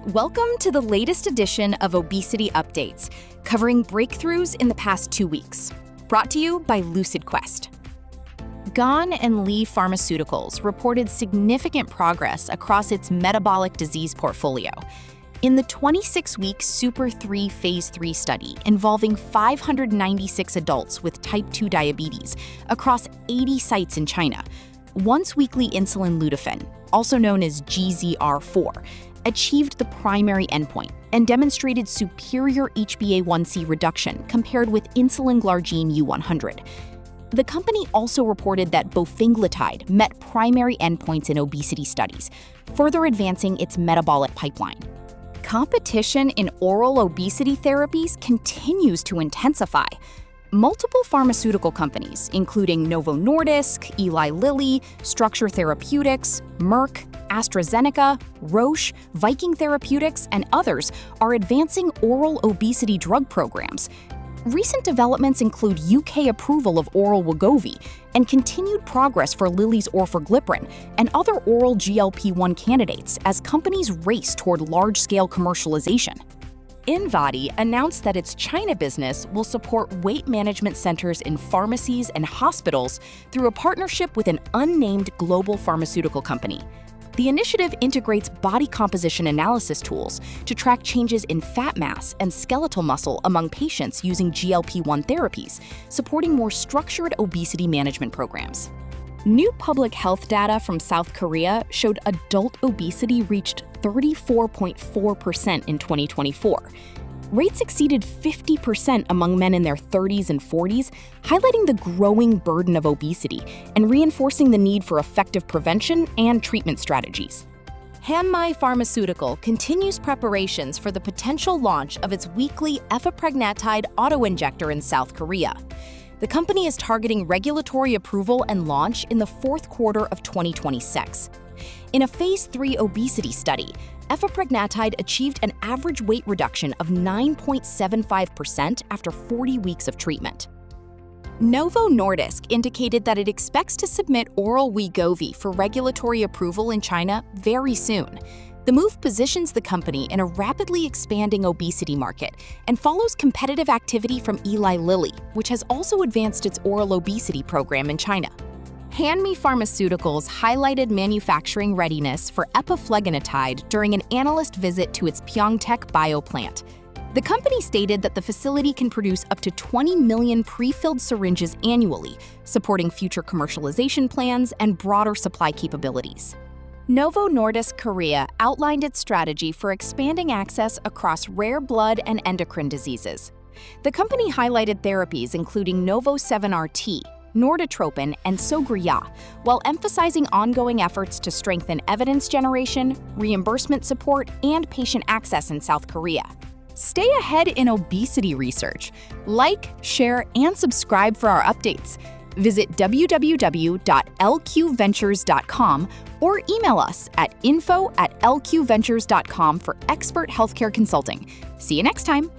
Welcome to the latest edition of Obesity Updates, covering breakthroughs in the past 2 weeks. Brought to you by Lucid Quest. Gan Lee Pharmaceuticals reported significant progress across its metabolic disease portfolio. In the 26-week Super-3 Phase 3 study involving 596 adults with type 2 diabetes across 80 sites in China, once-weekly insulin lutein, also known as GZR4, achieved the primary endpoint and demonstrated superior HbA1c reduction compared with insulin glargine U100. The company also reported that Bofinglatide met primary endpoints in obesity studies, further advancing its metabolic pipeline. Competition in oral obesity therapies continues to intensify. Multiple pharmaceutical companies, including Novo Nordisk, Eli Lilly, Structure Therapeutics, Merck, AstraZeneca, Roche, Viking Therapeutics, and others are advancing oral obesity drug programs. Recent developments include UK approval of oral Wegovy and continued progress for Lilly's orforglipron and other oral GLP-1 candidates as companies race toward large-scale commercialization. InBody announced that its China business will support weight management centers in pharmacies and hospitals through a partnership with an unnamed global pharmaceutical company. The initiative integrates body composition analysis tools to track changes in fat mass and skeletal muscle among patients using GLP-1 therapies, supporting more structured obesity management programs. New public health data from South Korea showed adult obesity reached 34.4% in 2024. Rates exceeded 50% among men in their 30s and 40s, highlighting the growing burden of obesity and reinforcing the need for effective prevention and treatment strategies. Hanmi Pharmaceutical continues preparations for the potential launch of its weekly Efpeglenatide autoinjector in South Korea. The company is targeting regulatory approval and launch in the fourth quarter of 2026. In a Phase 3 obesity study, Efpeglenatide achieved an average weight reduction of 9.75% after 40 weeks of treatment. Novo Nordisk indicated that it expects to submit oral Wegovy for regulatory approval in China very soon. The move positions the company in a rapidly expanding obesity market and follows competitive activity from Eli Lilly, which has also advanced its oral obesity program in China. Hanmi Pharmaceuticals highlighted manufacturing readiness for Efpeglenatide during an analyst visit to its Pyeongtaek bio plant. The company stated that the facility can produce up to 20 million pre-filled syringes annually, supporting future commercialization plans and broader supply capabilities. Novo Nordisk Korea outlined its strategy for expanding access across rare blood and endocrine diseases. The company highlighted therapies including Novo 7RT, Norditropin, and Sogria, while emphasizing ongoing efforts to strengthen evidence generation, reimbursement support, and patient access in South Korea. Stay ahead in obesity research. Like, share, and subscribe for our updates. Visit www.lqventures.com or email us at info@lqventures.com for expert healthcare consulting. See you next time.